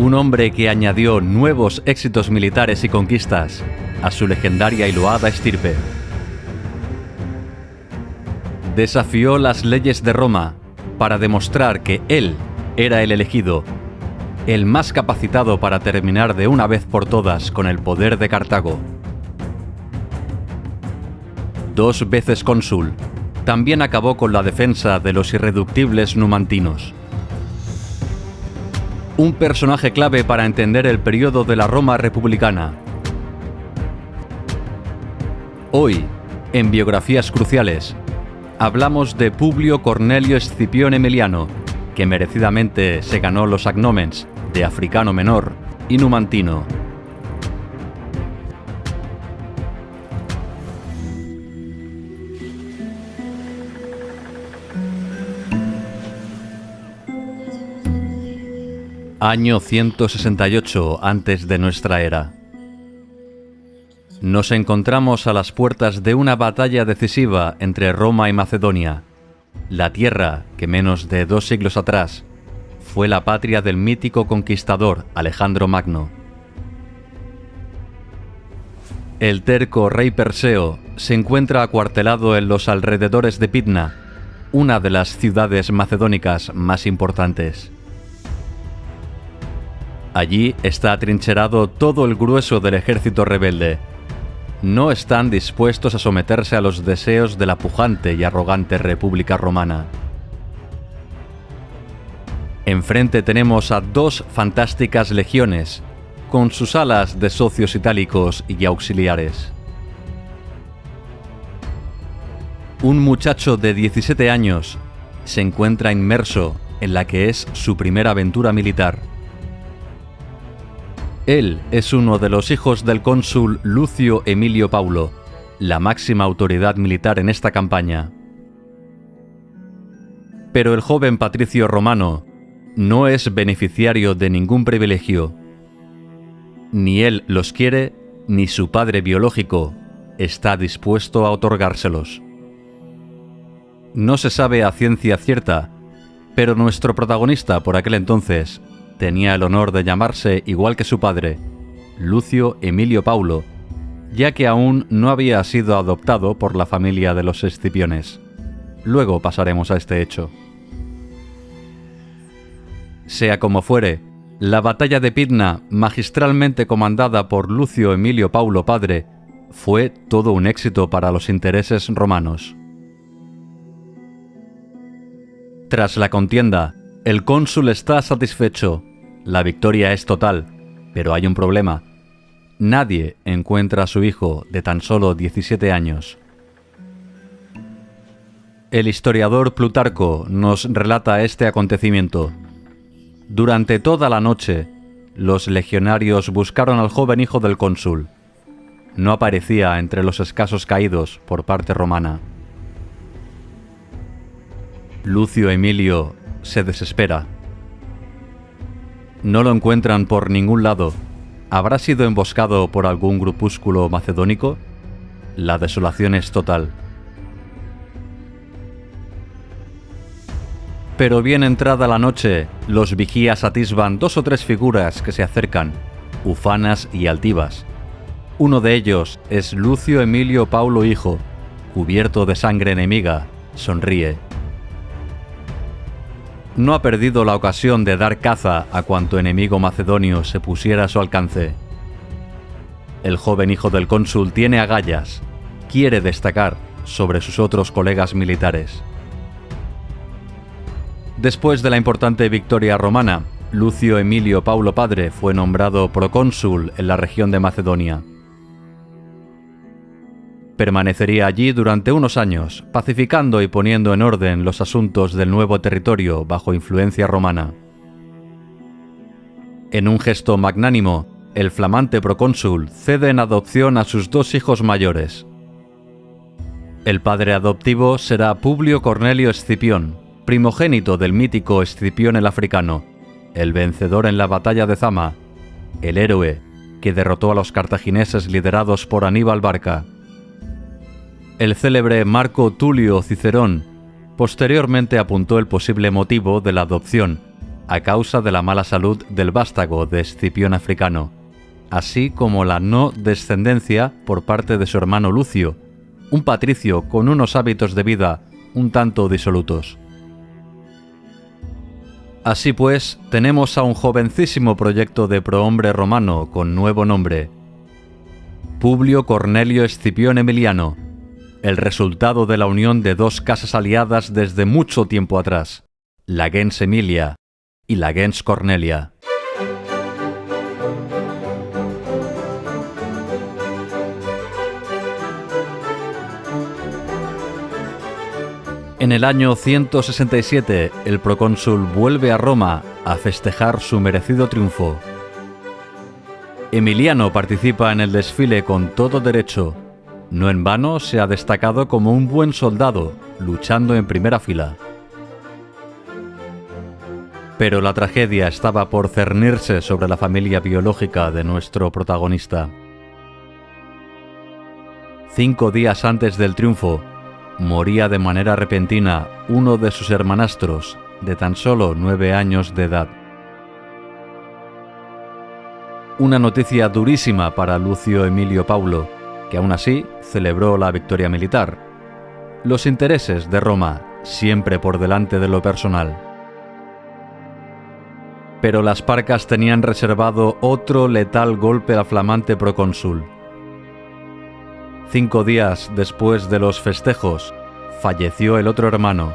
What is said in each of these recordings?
Un hombre que añadió nuevos éxitos militares y conquistas a su legendaria y loada estirpe. Desafió las leyes de Roma para demostrar que él era el elegido, el más capacitado para terminar de una vez por todas con el poder de Cartago. 2 veces cónsul, también acabó con la defensa de los irreductibles numantinos. Un personaje clave para entender el periodo de la Roma republicana. Hoy, en Biografías Cruciales, hablamos de Publio Cornelio Escipión Emiliano, que merecidamente se ganó los agnómens de africano menor y numantino. Año 168 antes de nuestra era. Nos encontramos a las puertas de una batalla decisiva entre Roma y Macedonia, la tierra que menos de 2 siglos atrás fue la patria del mítico conquistador Alejandro Magno. El terco rey Perseo se encuentra acuartelado en los alrededores de Pydna, una de las ciudades macedónicas más importantes. Allí está atrincherado todo el grueso del ejército rebelde. No están dispuestos a someterse a los deseos de la pujante y arrogante República Romana. Enfrente tenemos a 2 fantásticas legiones, con sus alas de socios itálicos y auxiliares. Un muchacho de 17 años se encuentra inmerso en la que es su primera aventura militar. Él es uno de los hijos del cónsul Lucio Emilio Paulo, la máxima autoridad militar en esta campaña. Pero el joven patricio romano no es beneficiario de ningún privilegio. Ni él los quiere, ni su padre biológico está dispuesto a otorgárselos. No se sabe a ciencia cierta, pero nuestro protagonista por aquel entonces tenía el honor de llamarse igual que su padre, Lucio Emilio Paulo, ya que aún no había sido adoptado por la familia de los Escipiones. Luego pasaremos a este hecho. Sea como fuere, la batalla de Pydna, magistralmente comandada por Lucio Emilio Paulo padre, fue todo un éxito para los intereses romanos. Tras la contienda, el cónsul está satisfecho. La victoria es total, pero hay un problema. Nadie encuentra a su hijo de tan solo 17 años. El historiador Plutarco nos relata este acontecimiento. Durante toda la noche, los legionarios buscaron al joven hijo del cónsul. No aparecía entre los escasos caídos por parte romana. Lucio Emilio se desespera. No lo encuentran por ningún lado. ¿Habrá sido emboscado por algún grupúsculo macedónico? La desolación es total. Pero bien entrada la noche, los vigías atisban 2 o 3 figuras que se acercan, ufanas y altivas. Uno de ellos es Lucio Emilio Paulo hijo, cubierto de sangre enemiga, sonríe. No ha perdido la ocasión de dar caza a cuanto enemigo macedonio se pusiera a su alcance. El joven hijo del cónsul tiene agallas, quiere destacar sobre sus otros colegas militares. Después de la importante victoria romana, Lucio Emilio Paulo padre fue nombrado procónsul en la región de Macedonia. Permanecería allí durante unos años, pacificando y poniendo en orden los asuntos del nuevo territorio bajo influencia romana. En un gesto magnánimo, el flamante procónsul cede en adopción a sus 2 hijos mayores. El padre adoptivo será Publio Cornelio Escipión, primogénito del mítico Escipión el africano, el vencedor en la batalla de Zama, el héroe que derrotó a los cartagineses liderados por Aníbal Barca. El célebre Marco Tulio Cicerón posteriormente apuntó el posible motivo de la adopción a causa de la mala salud del vástago de Escipión Africano, así como la no descendencia por parte de su hermano Lucio, un patricio con unos hábitos de vida un tanto disolutos. Así pues, tenemos a un jovencísimo proyecto de prohombre romano con nuevo nombre: Publio Cornelio Escipión Emiliano, el resultado de la unión de dos casas aliadas desde mucho tiempo atrás, la gens Emilia y la gens Cornelia. En el año 167, el procónsul vuelve a Roma a festejar su merecido triunfo. Emiliano participa en el desfile con todo derecho. No en vano se ha destacado como un buen soldado, luchando en primera fila. Pero la tragedia estaba por cernirse sobre la familia biológica de nuestro protagonista. 5 días antes del triunfo, moría de manera repentina uno de sus hermanastros, de tan solo 9 años de edad. Una noticia durísima para Lucio Emilio Paulo, que aún así celebró la victoria militar. Los intereses de Roma, siempre por delante de lo personal. Pero las Parcas tenían reservado otro letal golpe al flamante procónsul. 5 días después de los festejos, falleció el otro hermano,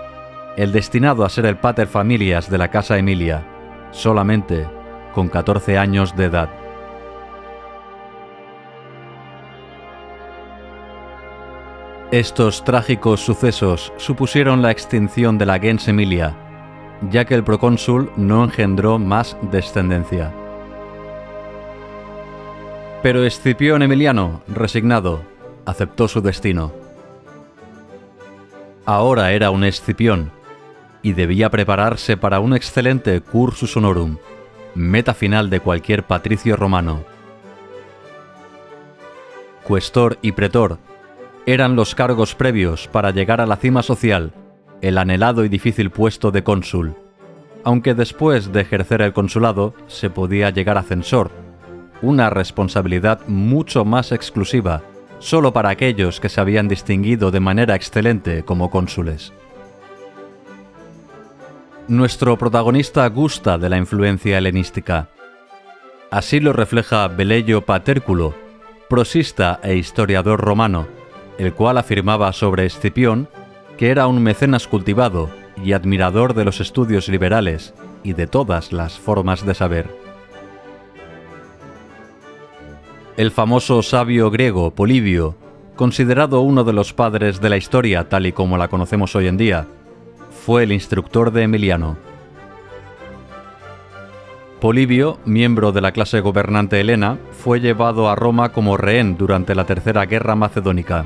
el destinado a ser el pater familias de la casa Emilia, solamente con 14 años de edad. Estos trágicos sucesos supusieron la extinción de la gens Emilia, ya que el procónsul no engendró más descendencia. Pero Escipión Emiliano, resignado, aceptó su destino. Ahora era un Escipión, y debía prepararse para un excelente cursus honorum, meta final de cualquier patricio romano. Cuestor y pretor eran los cargos previos para llegar a la cima social, el anhelado y difícil puesto de cónsul, aunque después de ejercer el consulado se podía llegar a censor, una responsabilidad mucho más exclusiva, solo para aquellos que se habían distinguido de manera excelente como cónsules. Nuestro protagonista gusta de la influencia helenística. Así lo refleja Velleio Paterculo, prosista e historiador romano, el cual afirmaba sobre Escipión que era un mecenas cultivado y admirador de los estudios liberales y de todas las formas de saber. El famoso sabio griego Polibio, considerado uno de los padres de la historia tal y como la conocemos hoy en día, fue el instructor de Emiliano. Polibio, miembro de la clase gobernante helena, fue llevado a Roma como rehén durante la Tercera Guerra Macedónica.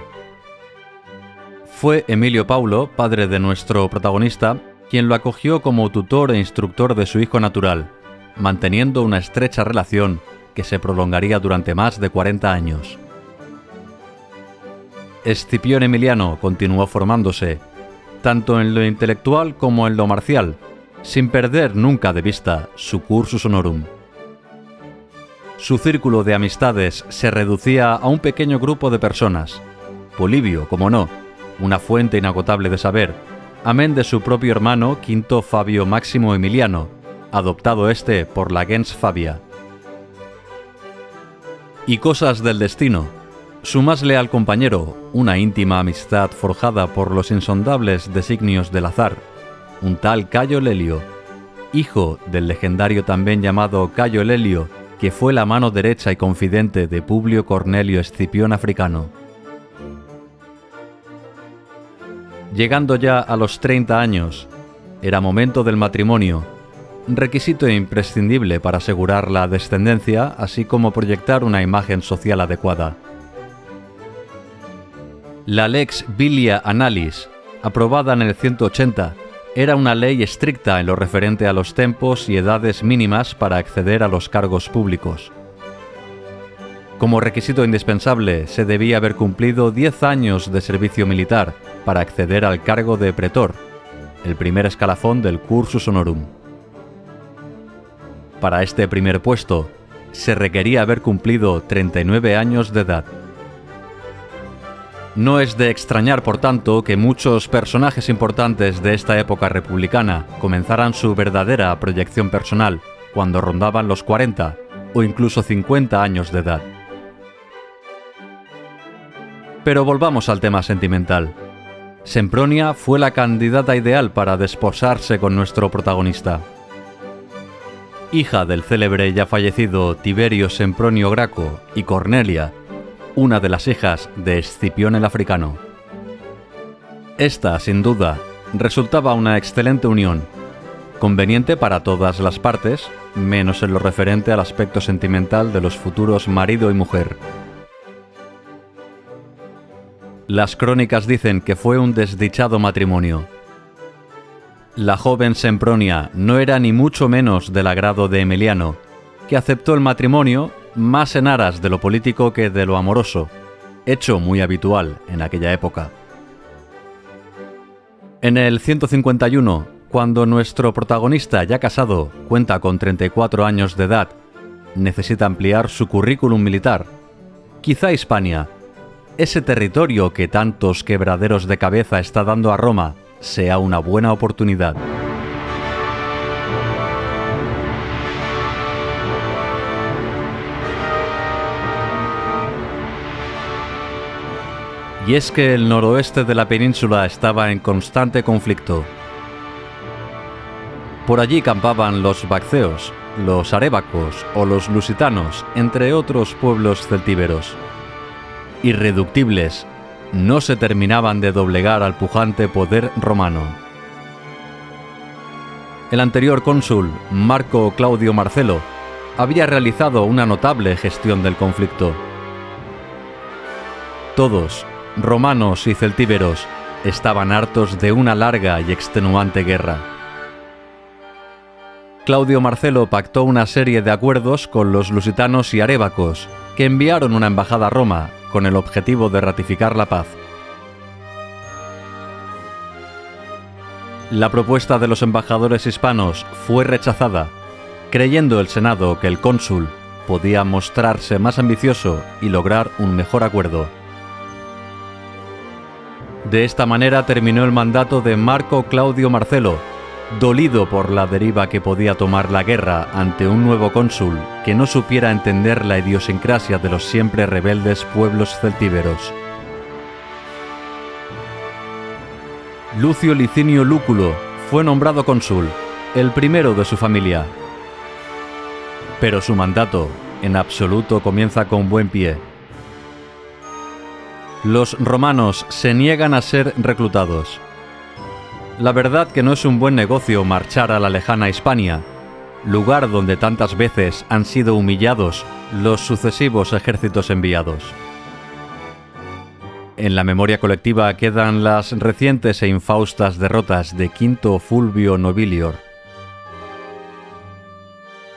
Fue Emilio Paulo, padre de nuestro protagonista, quien lo acogió como tutor e instructor de su hijo natural, manteniendo una estrecha relación que se prolongaría durante más de 40 años. Escipión Emiliano continuó formándose, tanto en lo intelectual como en lo marcial, sin perder nunca de vista su cursus honorum. Su círculo de amistades se reducía a un pequeño grupo de personas. Polibio, como no, una fuente inagotable de saber, amén de su propio hermano Quinto Fabio Máximo Emiliano, adoptado este por la gens Fabia. Y cosas del destino. Su más leal compañero, una íntima amistad forjada por los insondables designios del azar, un tal Cayo Lelio, hijo del legendario también llamado Cayo Lelio, que fue la mano derecha y confidente de Publio Cornelio Escipión Africano. Llegando ya a los 30 años, era momento del matrimonio, requisito imprescindible para asegurar la descendencia, así como proyectar una imagen social adecuada. La Lex Bilia Annalis, aprobada en el 180, era una ley estricta en lo referente a los tempos y edades mínimas para acceder a los cargos públicos. Como requisito indispensable, se debía haber cumplido 10 años de servicio militar para acceder al cargo de pretor, el primer escalafón del cursus honorum. Para este primer puesto, se requería haber cumplido 39 años de edad. No es de extrañar, por tanto, que muchos personajes importantes de esta época republicana comenzaran su verdadera proyección personal cuando rondaban los 40 o incluso 50 años de edad. Pero volvamos al tema sentimental. Sempronia fue la candidata ideal para desposarse con nuestro protagonista. Hija del célebre ya fallecido Tiberio Sempronio Graco y Cornelia, una de las hijas de Escipión el Africano. Esta, sin duda, resultaba una excelente unión, conveniente para todas las partes, menos en lo referente al aspecto sentimental de los futuros marido y mujer. Las crónicas dicen que fue un desdichado matrimonio. La joven Sempronia no era ni mucho menos del agrado de Emiliano, que aceptó el matrimonio más en aras de lo político que de lo amoroso, hecho muy habitual en aquella época. En el 151, cuando nuestro protagonista, ya casado, cuenta con 34 años de edad, necesita ampliar su currículum militar. Quizá Hispania, ese territorio que tantos quebraderos de cabeza está dando a Roma, sea una buena oportunidad. Y es que el noroeste de la península estaba en constante conflicto. Por allí campaban los bacceos, los arébacos o los lusitanos, entre otros pueblos celtíberos. Irreductibles, no se terminaban de doblegar al pujante poder romano. El anterior cónsul, Marco Claudio Marcelo, había realizado una notable gestión del conflicto. Todos, romanos y celtíberos, estaban hartos de una larga y extenuante guerra. Claudio Marcelo pactó una serie de acuerdos con los lusitanos y arébacos, que enviaron una embajada a Roma con el objetivo de ratificar la paz. La propuesta de los embajadores hispanos fue rechazada, creyendo el Senado que el cónsul podía mostrarse más ambicioso y lograr un mejor acuerdo. De esta manera terminó el mandato de Marco Claudio Marcelo, dolido por la deriva que podía tomar la guerra ante un nuevo cónsul que no supiera entender la idiosincrasia de los siempre rebeldes pueblos celtíberos. Lucio Licinio Lúculo fue nombrado cónsul, el primero de su familia. Pero su mandato, en absoluto, comienza con buen pie. Los romanos se niegan a ser reclutados. La verdad que no es un buen negocio marchar a la lejana Hispania, lugar donde tantas veces han sido humillados los sucesivos ejércitos enviados. En la memoria colectiva quedan las recientes e infaustas derrotas de Quinto Fulvio Nobilior.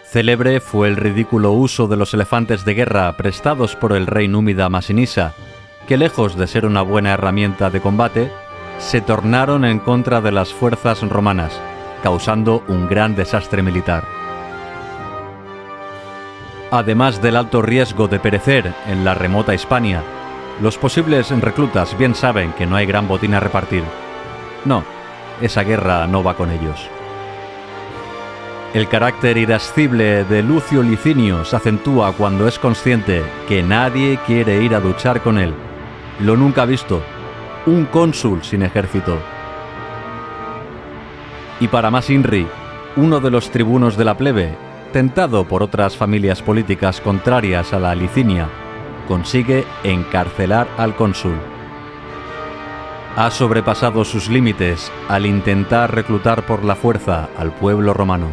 Célebre fue el ridículo uso de los elefantes de guerra prestados por el rey númida Masinisa, que lejos de ser una buena herramienta de combate, se tornaron en contra de las fuerzas romanas, causando un gran desastre militar. Además del alto riesgo de perecer en la remota Hispania, los posibles reclutas bien saben que no hay gran botín a repartir. No, esa guerra no va con ellos. El carácter irascible de Lucio Licinio se acentúa cuando es consciente que nadie quiere ir a luchar con él. Lo nunca visto, un cónsul sin ejército. Y para más inri, uno de los tribunos de la plebe, tentado por otras familias políticas contrarias a la Licinia, consigue encarcelar al cónsul. Ha sobrepasado sus límites al intentar reclutar por la fuerza al pueblo romano.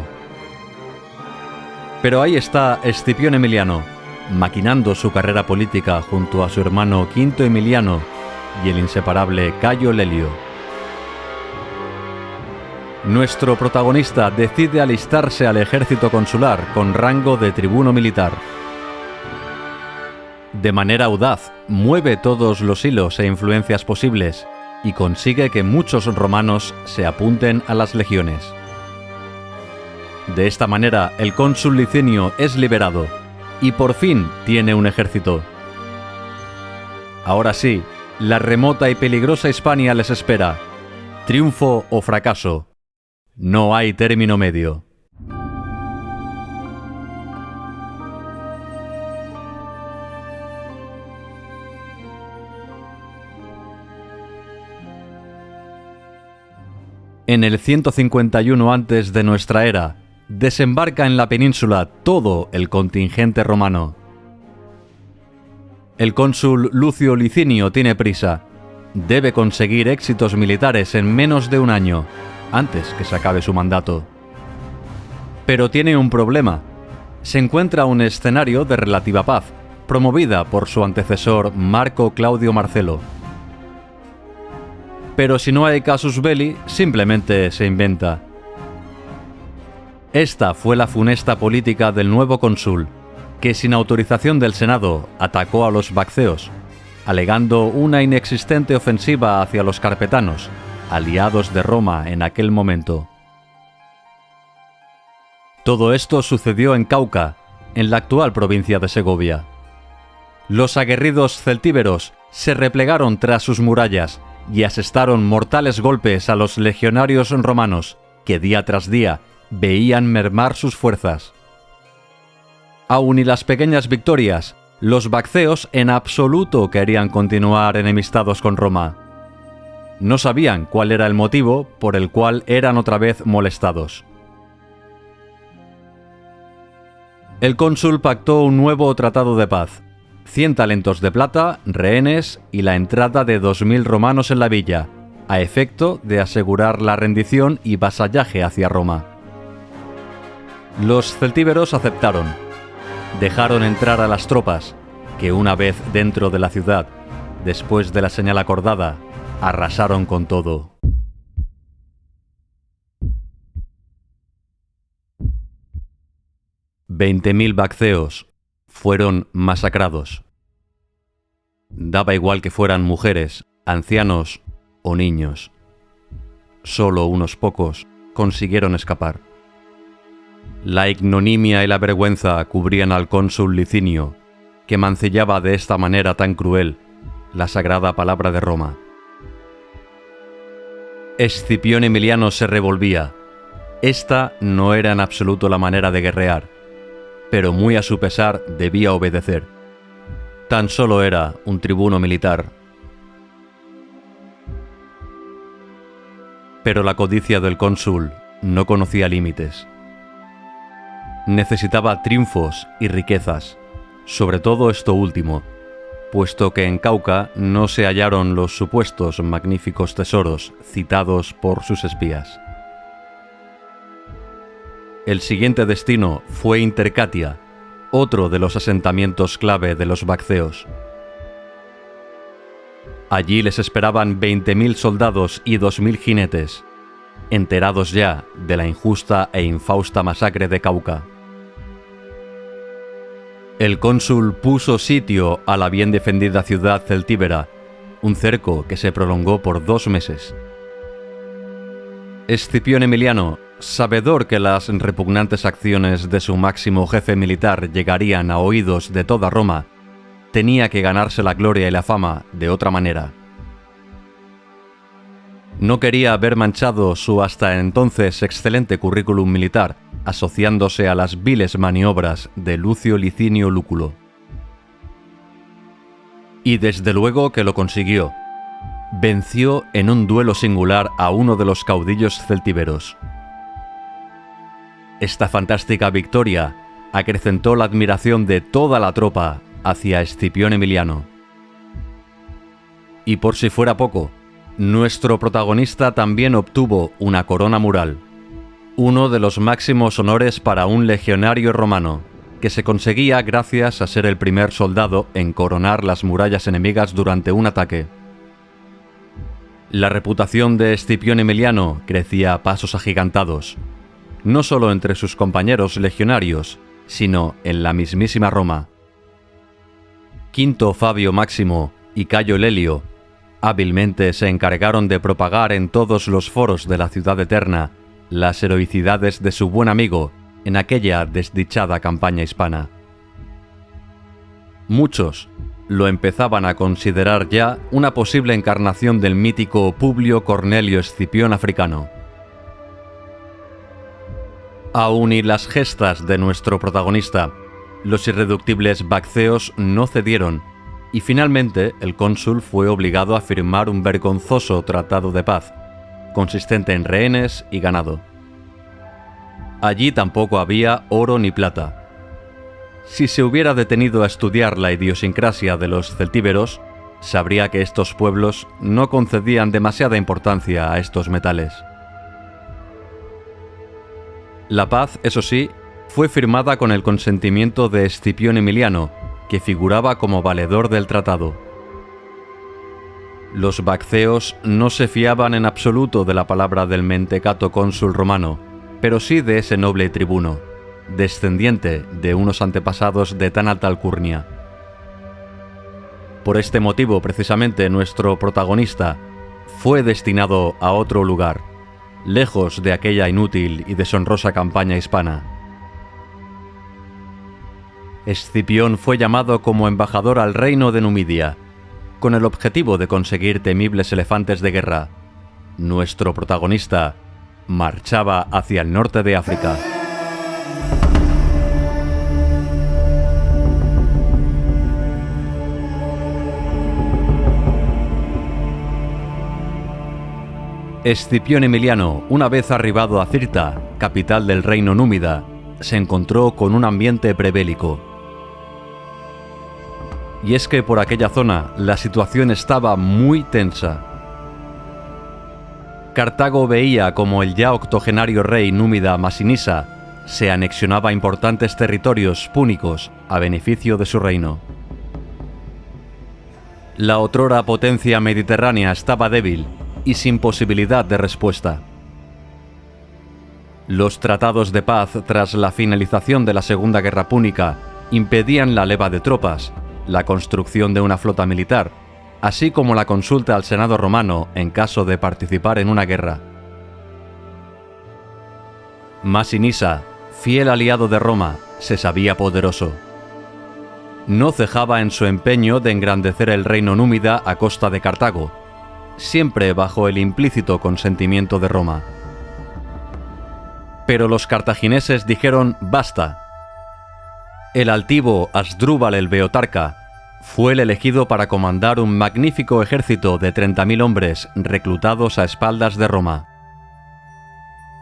Pero ahí está Escipión Emiliano, maquinando su carrera política junto a su hermano Quinto Emiliano y el inseparable Cayo Lelio. Nuestro protagonista decide alistarse al ejército consular con rango de tribuno militar. De manera audaz, mueve todos los hilos e influencias posibles y consigue que muchos romanos se apunten a las legiones. De esta manera, el cónsul Licinio es liberado y por fin tiene un ejército. Ahora sí, la remota y peligrosa Hispania les espera. Triunfo o fracaso. No hay término medio. En el 151 antes de nuestra era, desembarca en la península todo el contingente romano. El cónsul Lucio Licinio tiene prisa. Debe conseguir éxitos militares en menos de un año, antes que se acabe su mandato. Pero tiene un problema. Se encuentra un escenario de relativa paz, promovida por su antecesor Marco Claudio Marcelo. Pero si no hay casus belli, simplemente se inventa. Esta fue la funesta política del nuevo cónsul, que sin autorización del Senado atacó a los vacceos, alegando una inexistente ofensiva hacia los carpetanos, aliados de Roma en aquel momento. Todo esto sucedió en Cauca, en la actual provincia de Segovia. Los aguerridos celtíberos se replegaron tras sus murallas y asestaron mortales golpes a los legionarios romanos, que día tras día veían mermar sus fuerzas. Aun y las pequeñas victorias, los vacceos en absoluto querían continuar enemistados con Roma. No sabían cuál era el motivo por el cual eran otra vez molestados. El cónsul pactó un nuevo tratado de paz, 100 talentos de plata, rehenes y la entrada de 2000 romanos en la villa, a efecto de asegurar la rendición y vasallaje hacia Roma. Los celtíberos aceptaron. Dejaron entrar a las tropas, que una vez dentro de la ciudad, después de la señal acordada, arrasaron con todo. $20.000 vacceos fueron masacrados. Daba igual que fueran mujeres, ancianos o niños. Solo unos pocos consiguieron escapar. La ignominia y la vergüenza cubrían al cónsul Licinio, que mancillaba de esta manera tan cruel la sagrada palabra de Roma. Escipión Emiliano se revolvía. Esta no era en absoluto la manera de guerrear, pero muy a su pesar debía obedecer. Tan solo era un tribuno militar. Pero la codicia del cónsul no conocía límites. Necesitaba triunfos y riquezas, sobre todo esto último, puesto que en Cauca no se hallaron los supuestos magníficos tesoros citados por sus espías. El siguiente destino fue Intercatia, otro de los asentamientos clave de los vacceos. Allí les esperaban 20.000 soldados y 2.000 jinetes, enterados ya de la injusta e infausta masacre de Cauca. El cónsul puso sitio a la bien defendida ciudad celtíbera, un cerco que se prolongó por 2 meses. Escipión Emiliano, sabedor que las repugnantes acciones de su máximo jefe militar llegarían a oídos de toda Roma, tenía que ganarse la gloria y la fama de otra manera. No quería haber manchado su hasta entonces excelente currículum militar, asociándose a las viles maniobras de Lucio Licinio Lúculo. Y desde luego que lo consiguió. Venció en un duelo singular a uno de los caudillos celtíberos. Esta fantástica victoria acrecentó la admiración de toda la tropa hacia Escipión Emiliano. Y por si fuera poco, nuestro protagonista también obtuvo una corona mural, uno de los máximos honores para un legionario romano, que se conseguía gracias a ser el primer soldado en coronar las murallas enemigas durante un ataque. La reputación de Escipión Emiliano crecía a pasos agigantados, no solo entre sus compañeros legionarios, sino en la mismísima Roma. Quinto Fabio Máximo y Cayo Lelio hábilmente se encargaron de propagar en todos los foros de la ciudad eterna las heroicidades de su buen amigo en aquella desdichada campaña hispana. Muchos lo empezaban a considerar ya una posible encarnación del mítico Publio Cornelio Escipión africano. Aun y las gestas de nuestro protagonista, los irreductibles bacceos no cedieron, y finalmente el cónsul fue obligado a firmar un vergonzoso tratado de paz, consistente en rehenes y ganado. Allí tampoco había oro ni plata. Si se hubiera detenido a estudiar la idiosincrasia de los celtíberos, sabría que estos pueblos no concedían demasiada importancia a estos metales. La paz, eso sí, fue firmada con el consentimiento de Escipión Emiliano, que figuraba como valedor del tratado. Los bacceos no se fiaban en absoluto de la palabra del mentecato cónsul romano, pero sí de ese noble tribuno, descendiente de unos antepasados de tan alta alcurnia. Por este motivo, precisamente, nuestro protagonista fue destinado a otro lugar, lejos de aquella inútil y deshonrosa campaña hispana. Escipión fue llamado como embajador al reino de Numidia, con el objetivo de conseguir temibles elefantes de guerra. Nuestro protagonista marchaba hacia el norte de África. Escipión Emiliano, una vez arribado a Cirta, capital del reino númida, se encontró con un ambiente prebélico. Y es que por aquella zona la situación estaba muy tensa. Cartago veía como el ya octogenario rey númida Masinisa se anexionaba importantes territorios púnicos a beneficio de su reino. La otrora potencia mediterránea estaba débil y sin posibilidad de respuesta. Los tratados de paz tras la finalización de la Segunda Guerra Púnica impedían la leva de tropas, la construcción de una flota militar, así como la consulta al Senado romano en caso de participar en una guerra. Masinisa, fiel aliado de Roma, se sabía poderoso. No cejaba en su empeño de engrandecer el reino númida a costa de Cartago, siempre bajo el implícito consentimiento de Roma. Pero los cartagineses dijeron basta. El altivo Asdrúbal el Beotarca fue el elegido para comandar un magnífico ejército de 30.000 hombres reclutados a espaldas de Roma.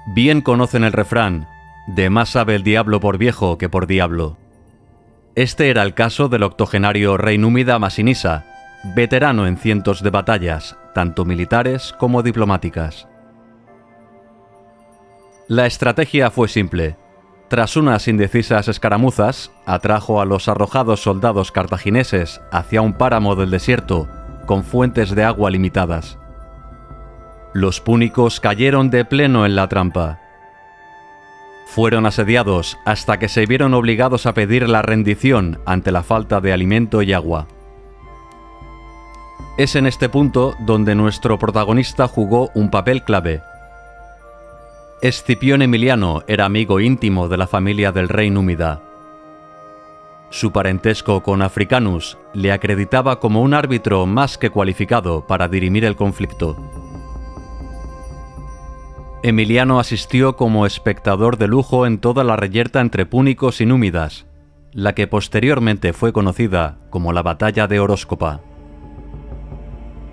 Bien conocen el refrán, de más sabe el diablo por viejo que por diablo. Este era el caso del octogenario rey númida Masinisa, veterano en cientos de batallas, tanto militares como diplomáticas. La estrategia fue simple. Tras unas indecisas escaramuzas, atrajo a los arrojados soldados cartagineses hacia un páramo del desierto con fuentes de agua limitadas. Los púnicos cayeron de pleno en la trampa. Fueron asediados hasta que se vieron obligados a pedir la rendición ante la falta de alimento y agua. Es en este punto donde nuestro protagonista jugó un papel clave. Escipión Emiliano era amigo íntimo de la familia del rey númida. Su parentesco con Africanus le acreditaba como un árbitro más que cualificado para dirimir el conflicto. Emiliano asistió como espectador de lujo en toda la reyerta entre púnicos y númidas, la que posteriormente fue conocida como la Batalla de Horóscopa.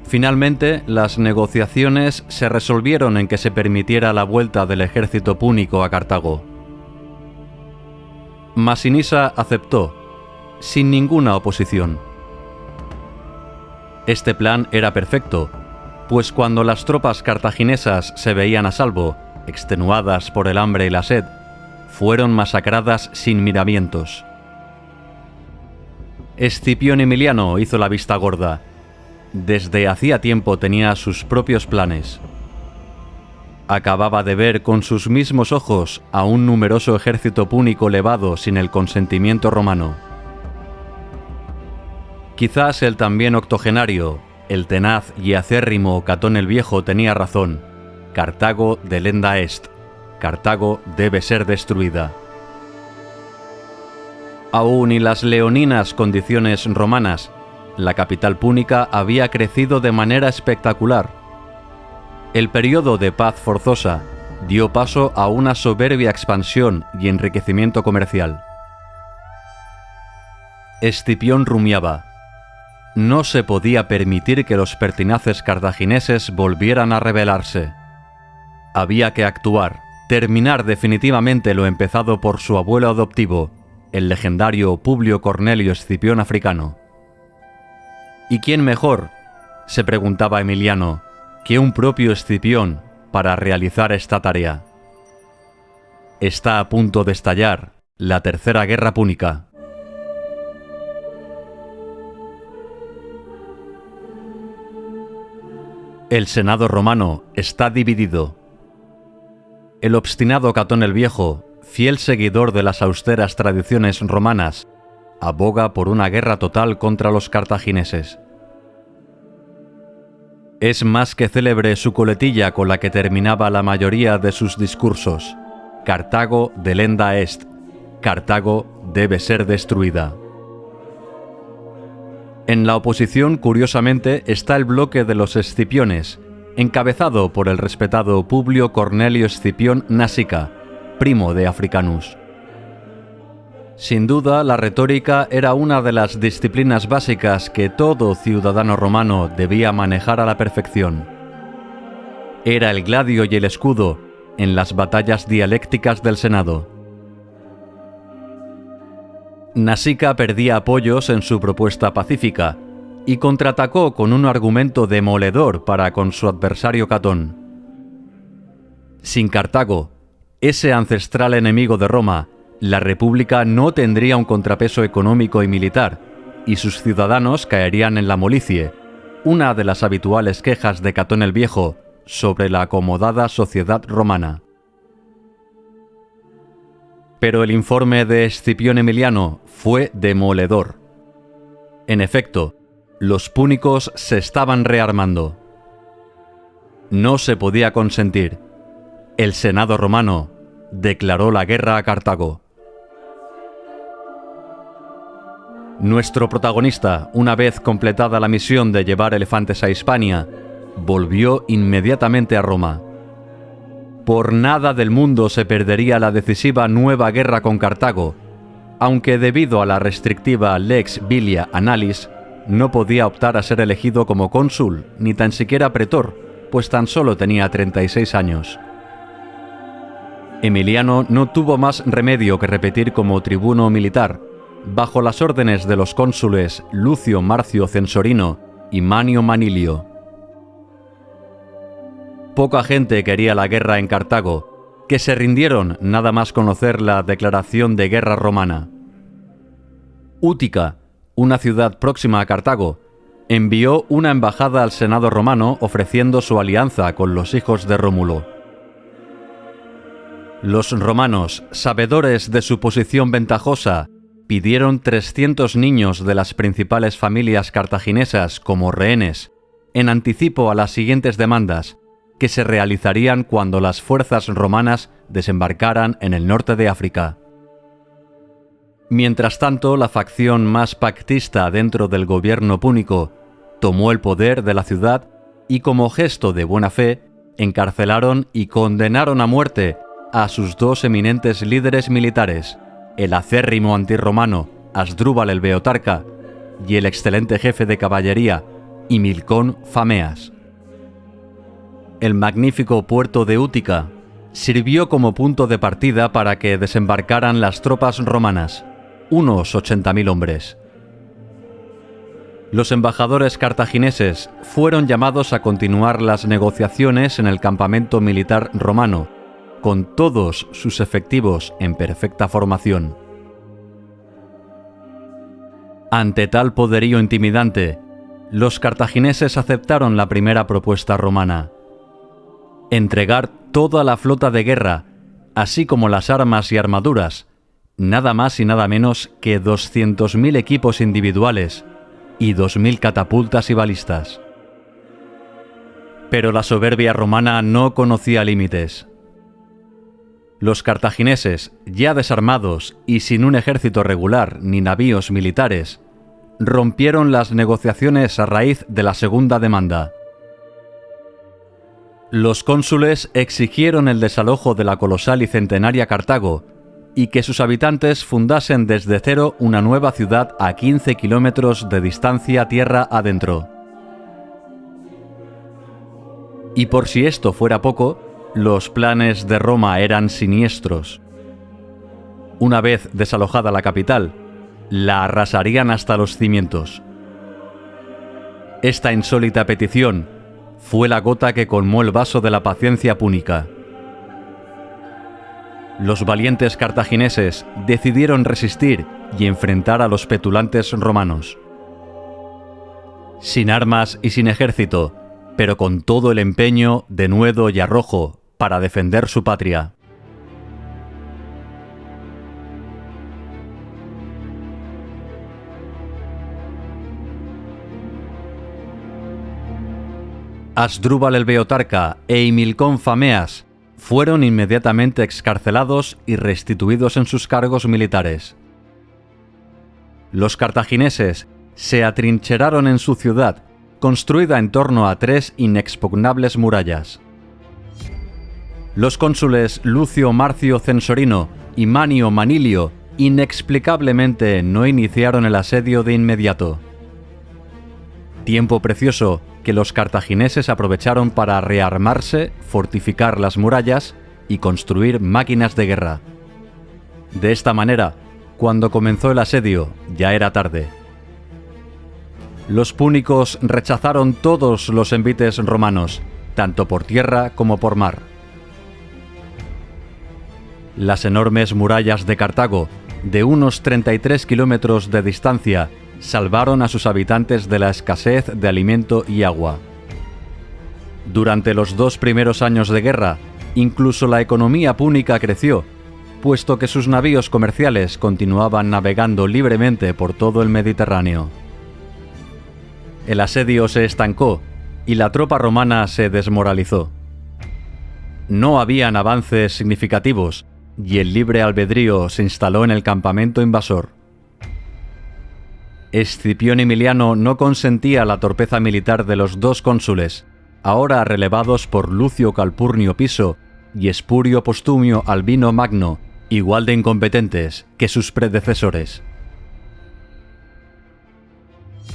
Finalmente, las negociaciones se resolvieron en que se permitiera la vuelta del ejército púnico a Cartago. Masinisa aceptó, sin ninguna oposición. Este plan era perfecto, pues cuando las tropas cartaginesas se veían a salvo, extenuadas por el hambre y la sed, fueron masacradas sin miramientos. Escipión Emiliano hizo la vista gorda. Desde hacía tiempo tenía sus propios planes. Acababa de ver con sus mismos ojos a un numeroso ejército púnico levado sin el consentimiento romano. Quizás el también octogenario, el tenaz y acérrimo Catón el Viejo tenía razón. Cartago delenda est. Cartago debe ser destruida. Aún y las leoninas condiciones romanas, la capital púnica había crecido de manera espectacular. El periodo de paz forzosa dio paso a una soberbia expansión y enriquecimiento comercial. Escipión rumiaba. No se podía permitir que los pertinaces cartagineses volvieran a rebelarse. Había que actuar, terminar definitivamente lo empezado por su abuelo adoptivo, el legendario Publio Cornelio Escipión Africano. ¿Y quién mejor?, se preguntaba Emiliano, que un propio Escipión para realizar esta tarea. Está a punto de estallar la Tercera Guerra Púnica. El Senado romano está dividido. El obstinado Catón el Viejo, fiel seguidor de las austeras tradiciones romanas, aboga por una guerra total contra los cartagineses. Es más que célebre su coletilla con la que terminaba la mayoría de sus discursos: Cartago delenda est, Cartago debe ser destruida. En la oposición, curiosamente, está el bloque de los Escipiones, encabezado por el respetado Publio Cornelio Escipión Nasica, primo de Africanus. Sin duda, la retórica era una de las disciplinas básicas que todo ciudadano romano debía manejar a la perfección. Era el gladio y el escudo en las batallas dialécticas del Senado. Nasica perdía apoyos en su propuesta pacífica y contraatacó con un argumento demoledor para con su adversario Catón. Sin Cartago, ese ancestral enemigo de Roma, la República no tendría un contrapeso económico y militar, y sus ciudadanos caerían en la molicie, una de las habituales quejas de Catón el Viejo sobre la acomodada sociedad romana. Pero el informe de Escipión Emiliano fue demoledor. En efecto, los púnicos se estaban rearmando. No se podía consentir. El Senado romano declaró la guerra a Cartago. Nuestro protagonista, una vez completada la misión de llevar elefantes a Hispania, volvió inmediatamente a Roma. Por nada del mundo se perdería la decisiva nueva guerra con Cartago, aunque debido a la restrictiva Lex Bilia Annalis no podía optar a ser elegido como cónsul, ni tan siquiera pretor, pues tan solo tenía 36 años. Emiliano no tuvo más remedio que repetir como tribuno militar, bajo las órdenes de los cónsules Lucio Marcio Censorino y Manio Manilio. Poca gente quería la guerra en Cartago, que se rindieron nada más conocer la declaración de guerra romana. Útica, una ciudad próxima a Cartago, envió una embajada al Senado romano ofreciendo su alianza con los hijos de Rómulo. Los romanos, sabedores de su posición ventajosa, pidieron 300 niños de las principales familias cartaginesas como rehenes, en anticipo a las siguientes demandas, que se realizarían cuando las fuerzas romanas desembarcaran en el norte de África. Mientras tanto, la facción más pactista dentro del gobierno púnico tomó el poder de la ciudad y, como gesto de buena fe, encarcelaron y condenaron a muerte a sus dos eminentes líderes militares, el acérrimo antirromano Asdrúbal el Beotarca y el excelente jefe de caballería Himilcón Fameas. El magnífico puerto de Útica sirvió como punto de partida para que desembarcaran las tropas romanas, unos 80.000 hombres. Los embajadores cartagineses fueron llamados a continuar las negociaciones en el campamento militar romano, con todos sus efectivos en perfecta formación. Ante tal poderío intimidante, los cartagineses aceptaron la primera propuesta romana: entregar toda la flota de guerra, así como las armas y armaduras, nada más y nada menos que 200.000 equipos individuales y 2.000 catapultas y balistas. Pero la soberbia romana no conocía límites. Los cartagineses, ya desarmados y sin un ejército regular ni navíos militares, rompieron las negociaciones a raíz de la segunda demanda. Los cónsules exigieron el desalojo de la colosal y centenaria Cartago y que sus habitantes fundasen desde cero una nueva ciudad a 15 kilómetros de distancia tierra adentro. Y por si esto fuera poco, los planes de Roma eran siniestros. Una vez desalojada la capital, la arrasarían hasta los cimientos. Esta insólita petición fue la gota que colmó el vaso de la paciencia púnica. Los valientes cartagineses decidieron resistir y enfrentar a los petulantes romanos. Sin armas y sin ejército, pero con todo el empeño, denuedo y arrojo para defender su patria. Asdrúbal el Beotarca e Himilcón Fameas fueron inmediatamente excarcelados y restituidos en sus cargos militares. Los cartagineses se atrincheraron en su ciudad, construida en torno a 3 inexpugnables murallas. Los cónsules Lucio Marcio Censorino y Manio Manilio inexplicablemente no iniciaron el asedio de inmediato. Tiempo precioso que los cartagineses aprovecharon para rearmarse, fortificar las murallas y construir máquinas de guerra. De esta manera, cuando comenzó el asedio, ya era tarde. Los púnicos rechazaron todos los envites romanos, tanto por tierra como por mar. Las enormes murallas de Cartago, de unos 33 kilómetros de distancia, salvaron a sus habitantes de la escasez de alimento y agua. Durante los 2 primeros años de guerra, incluso la economía púnica creció, puesto que sus navíos comerciales continuaban navegando libremente por todo el Mediterráneo. El asedio se estancó y la tropa romana se desmoralizó. No habían avances significativos y el libre albedrío se instaló en el campamento invasor. Escipión Emiliano no consentía la torpeza militar de los 2 cónsules, ahora relevados por Lucio Calpurnio Piso y Espurio Postumio Albino Magno, igual de incompetentes que sus predecesores.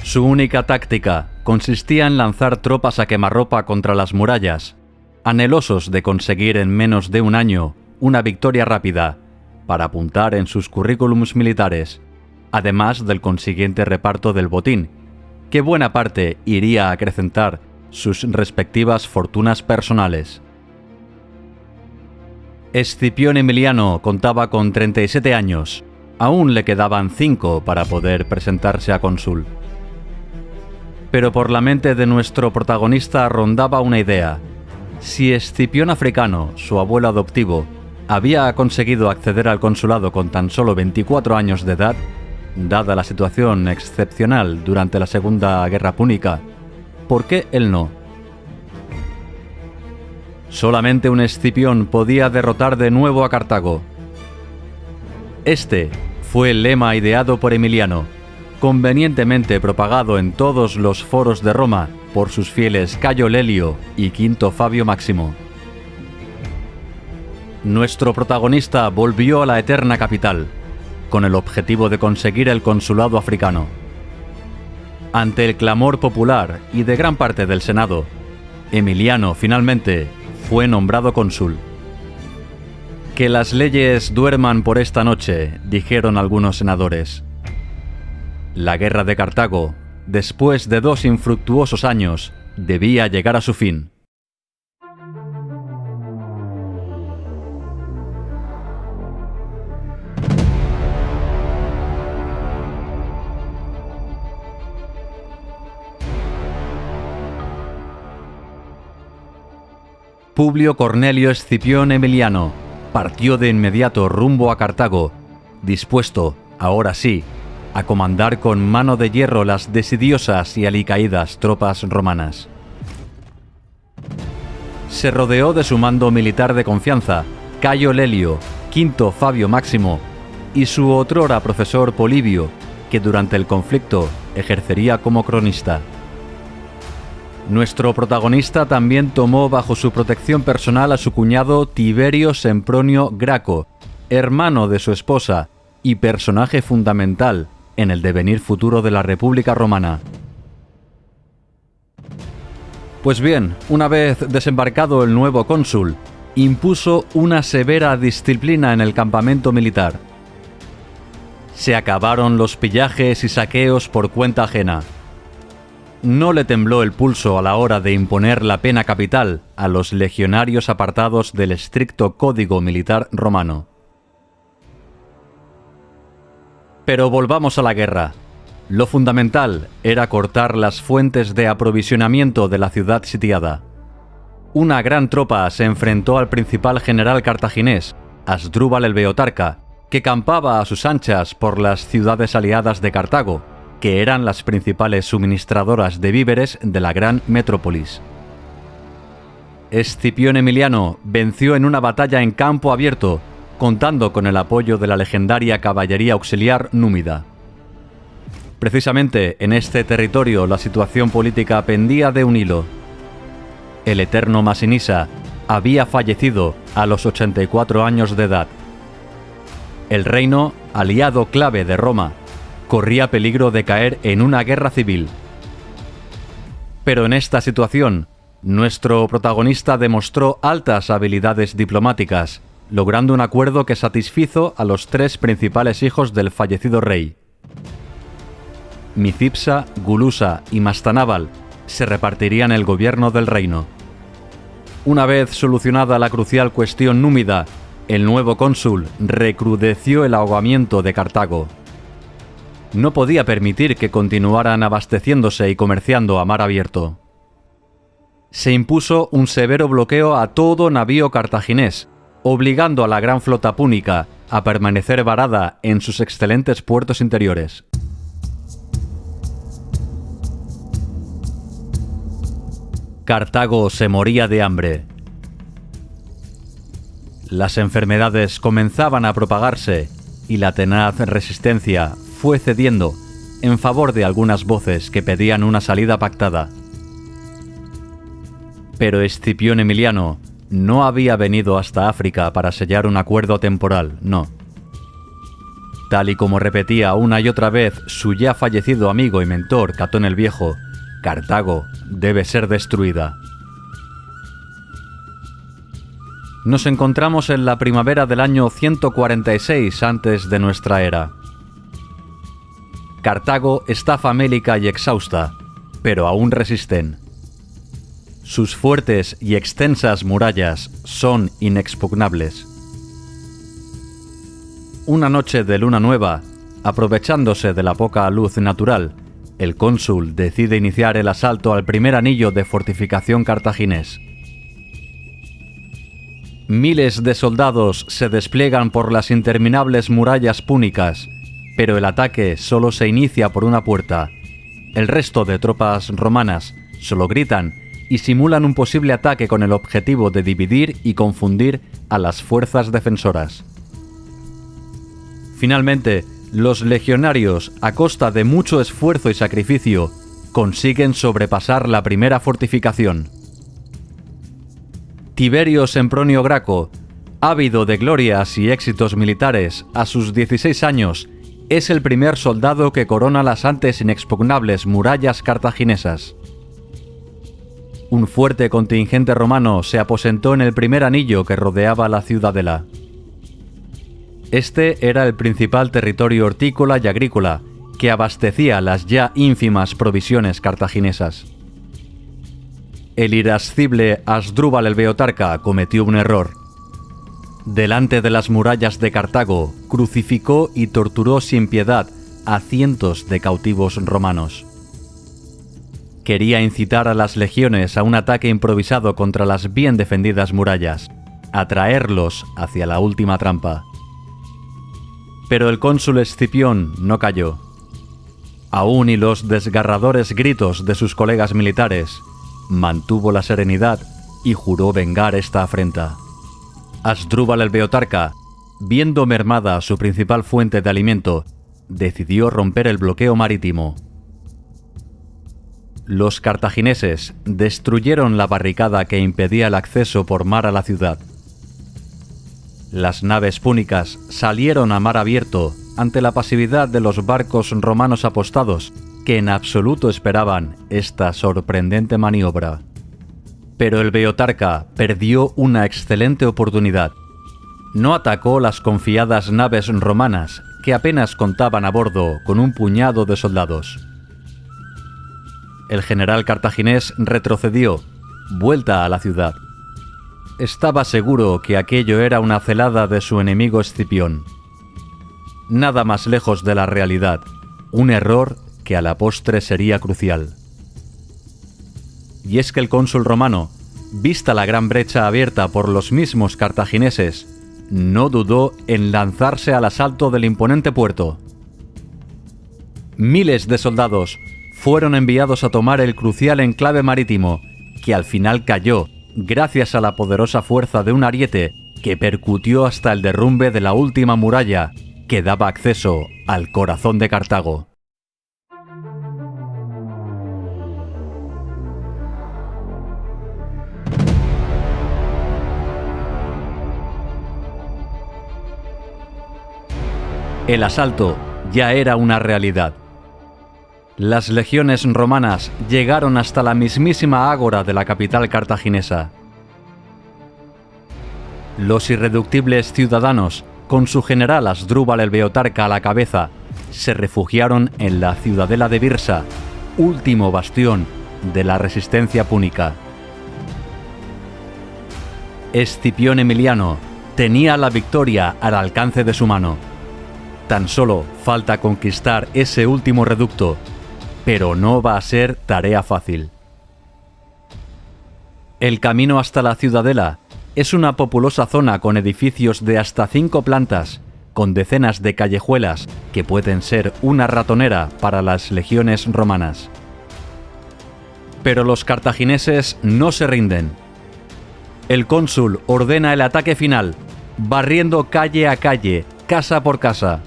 Su única táctica consistía en lanzar tropas a quemarropa contra las murallas, anhelosos de conseguir en menos de un año una victoria rápida, para apuntar en sus currículums militares, además del consiguiente reparto del botín, que buena parte iría a acrecentar sus respectivas fortunas personales. Escipión Emiliano contaba con 37 años, aún le quedaban 5 para poder presentarse a cónsul. Pero por la mente de nuestro protagonista rondaba una idea. Si Escipión Africano, su abuelo adoptivo, había conseguido acceder al consulado con tan solo 24 años de edad, dada la situación excepcional durante la Segunda Guerra Púnica, ¿por qué él no? Solamente un Escipión podía derrotar de nuevo a Cartago. Este fue el lema ideado por Emiliano, convenientemente propagado en todos los foros de Roma por sus fieles Cayo Lelio y Quinto Fabio Máximo. Nuestro protagonista volvió a la eterna capital, con el objetivo de conseguir el consulado africano. Ante el clamor popular y de gran parte del Senado, Emiliano finalmente fue nombrado cónsul. Que las leyes duerman por esta noche, dijeron algunos senadores. La guerra de Cartago, después de 2 infructuosos años, debía llegar a su fin. Publio Cornelio Escipión Emiliano partió de inmediato rumbo a Cartago, dispuesto, ahora sí, a comandar con mano de hierro las desidiosas y alicaídas tropas romanas. Se rodeó de su mando militar de confianza, Cayo Lelio, Quinto Fabio Máximo y su otrora profesor Polibio, que durante el conflicto ejercería como cronista. Nuestro protagonista también tomó bajo su protección personal a su cuñado Tiberio Sempronio Graco, hermano de su esposa y personaje fundamental en el devenir futuro de la República Romana. Pues bien, una vez desembarcado el nuevo cónsul, impuso una severa disciplina en el campamento militar. Se acabaron los pillajes y saqueos por cuenta ajena. No le tembló el pulso a la hora de imponer la pena capital a los legionarios apartados del estricto código militar romano. Pero volvamos a la guerra. Lo fundamental era cortar las fuentes de aprovisionamiento de la ciudad sitiada. Una gran tropa se enfrentó al principal general cartaginés, Asdrúbal el Beotarca, que campaba a sus anchas por las ciudades aliadas de Cartago, que eran las principales suministradoras de víveres de la gran metrópolis. Escipión Emiliano venció en una batalla en campo abierto, contando con el apoyo de la legendaria caballería auxiliar númida. Precisamente en este territorio la situación política pendía de un hilo. El eterno Masinisa había fallecido a los 84 años de edad. El reino, aliado clave de Roma, corría peligro de caer en una guerra civil. Pero en esta situación, nuestro protagonista demostró altas habilidades diplomáticas, logrando un acuerdo que satisfizo a los tres principales hijos del fallecido rey. Micipsa, Gulusa y Mastanábal se repartirían el gobierno del reino. Una vez solucionada la crucial cuestión númida, el nuevo cónsul recrudeció el ahogamiento de Cartago. No podía permitir que continuaran abasteciéndose y comerciando a mar abierto. Se impuso un severo bloqueo a todo navío cartaginés, obligando a la gran flota púnica a permanecer varada en sus excelentes puertos interiores. Cartago se moría de hambre. Las enfermedades comenzaban a propagarse y la tenaz resistencia fue cediendo en favor de algunas voces que pedían una salida pactada. Pero Escipión Emiliano no había venido hasta África para sellar un acuerdo temporal, no. Tal y como repetía una y otra vez su ya fallecido amigo y mentor Catón el Viejo, Cartago debe ser destruida. Nos encontramos en la primavera del año 146 antes de nuestra era. Cartago está famélica y exhausta, pero aún resisten. Sus fuertes y extensas murallas son inexpugnables. Una noche de luna nueva, aprovechándose de la poca luz natural, el cónsul decide iniciar el asalto al primer anillo de fortificación cartaginés. Miles de soldados se despliegan por las interminables murallas púnicas, pero el ataque solo se inicia por una puerta. El resto de tropas romanas solo gritan y simulan un posible ataque con el objetivo de dividir y confundir a las fuerzas defensoras. Finalmente, los legionarios, a costa de mucho esfuerzo y sacrificio, consiguen sobrepasar la primera fortificación. Tiberio Sempronio Graco, ávido de glorias y éxitos militares a sus 16 años, es el primer soldado que corona las antes inexpugnables murallas cartaginesas. Un fuerte contingente romano se aposentó en el primer anillo que rodeaba la ciudadela. Este era el principal territorio hortícola y agrícola que abastecía las ya ínfimas provisiones cartaginesas. El irascible Asdrúbal el Beotarca cometió un error. Delante de las murallas de Cartago, crucificó y torturó sin piedad a cientos de cautivos romanos. Quería incitar a las legiones a un ataque improvisado contra las bien defendidas murallas, atraerlos hacia la última trampa. Pero el cónsul Escipión no cayó. Aún y los desgarradores gritos de sus colegas militares, mantuvo la serenidad y juró vengar esta afrenta. Asdrúbal el Beotarca, viendo mermada su principal fuente de alimento, decidió romper el bloqueo marítimo. Los cartagineses destruyeron la barricada que impedía el acceso por mar a la ciudad. Las naves púnicas salieron a mar abierto ante la pasividad de los barcos romanos apostados, que en absoluto esperaban esta sorprendente maniobra. Pero el Beotarca perdió una excelente oportunidad. No atacó las confiadas naves romanas, que apenas contaban a bordo con un puñado de soldados. El general cartaginés retrocedió, vuelta a la ciudad. Estaba seguro que aquello era una celada de su enemigo Escipión. Nada más lejos de la realidad, un error que a la postre sería crucial. Y es que el cónsul romano, vista la gran brecha abierta por los mismos cartagineses, no dudó en lanzarse al asalto del imponente puerto. Miles de soldados fueron enviados a tomar el crucial enclave marítimo, que al final cayó gracias a la poderosa fuerza de un ariete que percutió hasta el derrumbe de la última muralla que daba acceso al corazón de Cartago. El asalto ya era una realidad. Las legiones romanas llegaron hasta la mismísima ágora de la capital cartaginesa. Los irreductibles ciudadanos, con su general Asdrúbal el Beotarca a la cabeza, se refugiaron en la ciudadela de Birsa, último bastión de la resistencia púnica. Escipión Emiliano tenía la victoria al alcance de su mano. Tan solo falta conquistar ese último reducto, pero no va a ser tarea fácil. El camino hasta la ciudadela es una populosa zona con edificios de hasta 5 plantas, con decenas de callejuelas que pueden ser una ratonera para las legiones romanas. Pero los cartagineses no se rinden. El cónsul ordena el ataque final, barriendo calle a calle, casa por casa.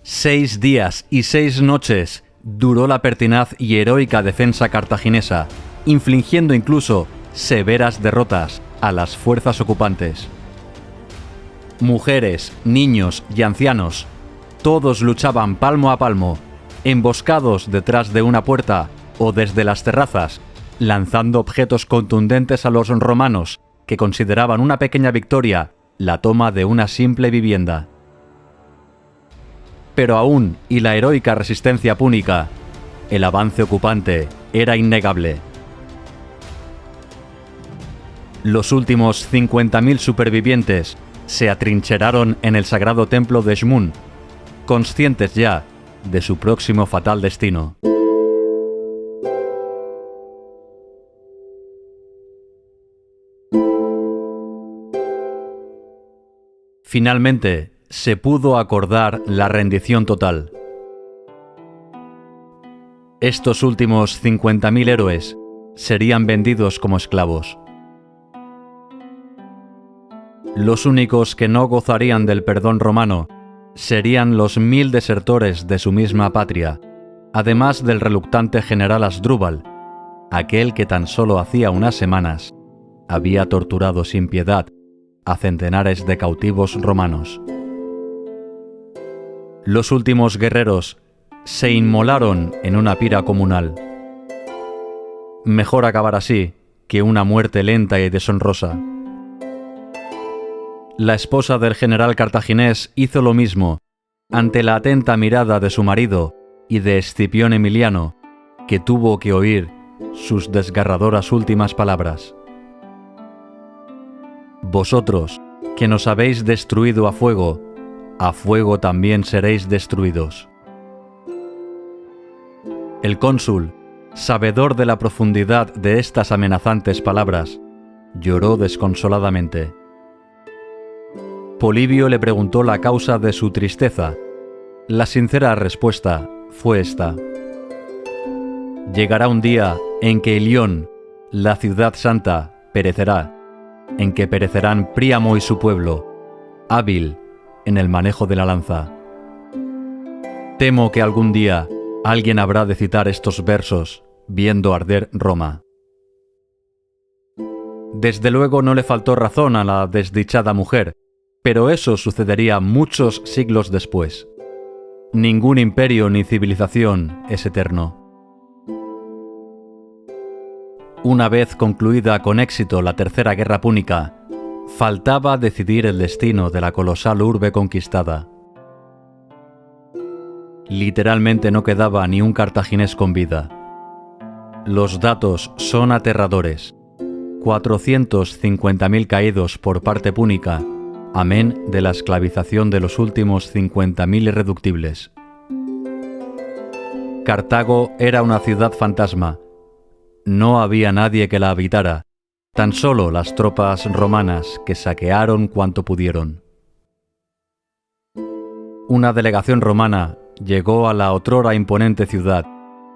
6 días y 6 noches duró la pertinaz y heroica defensa cartaginesa, infligiendo incluso severas derrotas a las fuerzas ocupantes. Mujeres, niños y ancianos, todos luchaban palmo a palmo, emboscados detrás de una puerta o desde las terrazas, lanzando objetos contundentes a los romanos, que consideraban una pequeña victoria la toma de una simple vivienda. Pero aún y la heroica resistencia púnica, el avance ocupante era innegable. Los últimos 50.000 supervivientes se atrincheraron en el sagrado templo de Shmun, conscientes ya de su próximo fatal destino. Finalmente, se pudo acordar la rendición total. Estos últimos 50.000 héroes serían vendidos como esclavos. Los únicos que no gozarían del perdón romano serían los 1000 desertores de su misma patria, además del reluctante general Asdrúbal, aquel que tan solo hacía unas semanas había torturado sin piedad a centenares de cautivos romanos. Los últimos guerreros se inmolaron en una pira comunal. Mejor acabar así que una muerte lenta y deshonrosa. La esposa del general cartaginés hizo lo mismo ante la atenta mirada de su marido y de Escipión Emiliano, que tuvo que oír sus desgarradoras últimas palabras. Vosotros, que nos habéis destruido a fuego también seréis destruidos. El cónsul, sabedor de la profundidad de estas amenazantes palabras, lloró desconsoladamente. Polibio le preguntó la causa de su tristeza. La sincera respuesta fue esta: llegará un día en que Ilión, la ciudad santa, perecerá, en que perecerán Príamo y su pueblo, hábil en el manejo de la lanza. Temo que algún día alguien habrá de citar estos versos viendo arder Roma. Desde luego no le faltó razón a la desdichada mujer, pero eso sucedería muchos siglos después. Ningún imperio ni civilización es eterno. Una vez concluida con éxito la Tercera Guerra Púnica, faltaba decidir el destino de la colosal urbe conquistada. Literalmente no quedaba ni un cartaginés con vida. Los datos son aterradores. 450.000 caídos por parte púnica, amén de la esclavización de los últimos 50.000 irreductibles. Cartago era una ciudad fantasma. No había nadie que la habitara, tan solo las tropas romanas que saquearon cuanto pudieron. Una delegación romana llegó a la otrora imponente ciudad,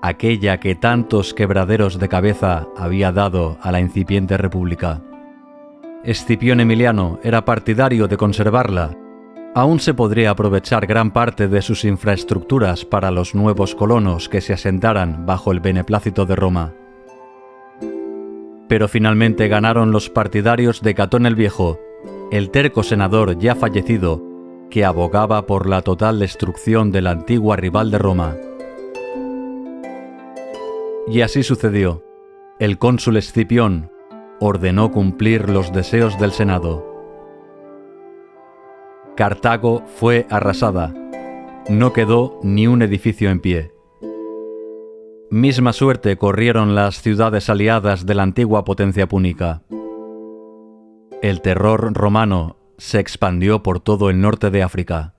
aquella que tantos quebraderos de cabeza había dado a la incipiente república. Escipión Emiliano era partidario de conservarla. Aún se podría aprovechar gran parte de sus infraestructuras para los nuevos colonos que se asentaran bajo el beneplácito de Roma. Pero finalmente ganaron los partidarios de Catón el Viejo, el terco senador ya fallecido, que abogaba por la total destrucción de la antigua rival de Roma. Y así sucedió. El cónsul Escipión ordenó cumplir los deseos del Senado. Cartago fue arrasada. No quedó ni un edificio en pie. Misma suerte corrieron las ciudades aliadas de la antigua potencia púnica. El terror romano se expandió por todo el norte de África.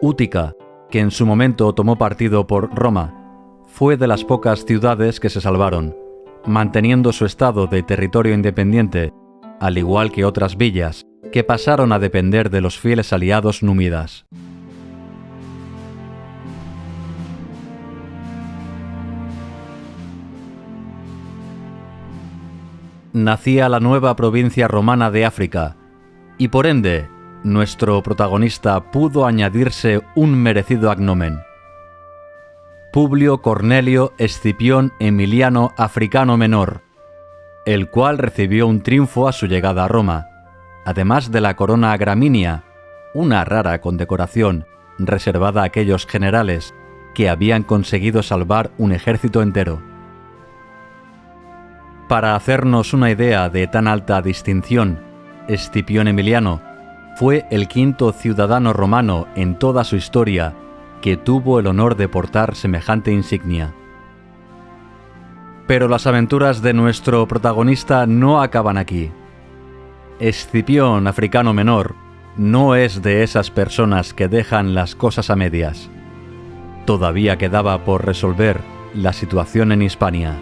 Útica, que en su momento tomó partido por Roma, fue de las pocas ciudades que se salvaron, manteniendo su estado de territorio independiente, al igual que otras villas, que pasaron a depender de los fieles aliados númidas. Nacía la nueva provincia romana de África, y por ende, nuestro protagonista pudo añadirse un merecido agnomen. Publio Cornelio Escipión Emiliano Africano Menor, el cual recibió un triunfo a su llegada a Roma, además de la corona graminia, una rara condecoración reservada a aquellos generales que habían conseguido salvar un ejército entero. Para hacernos una idea de tan alta distinción, Escipión Emiliano fue el quinto ciudadano romano en toda su historia que tuvo el honor de portar semejante insignia. Pero las aventuras de nuestro protagonista no acaban aquí. Escipión Africano Menor no es de esas personas que dejan las cosas a medias. Todavía quedaba por resolver la situación en Hispania.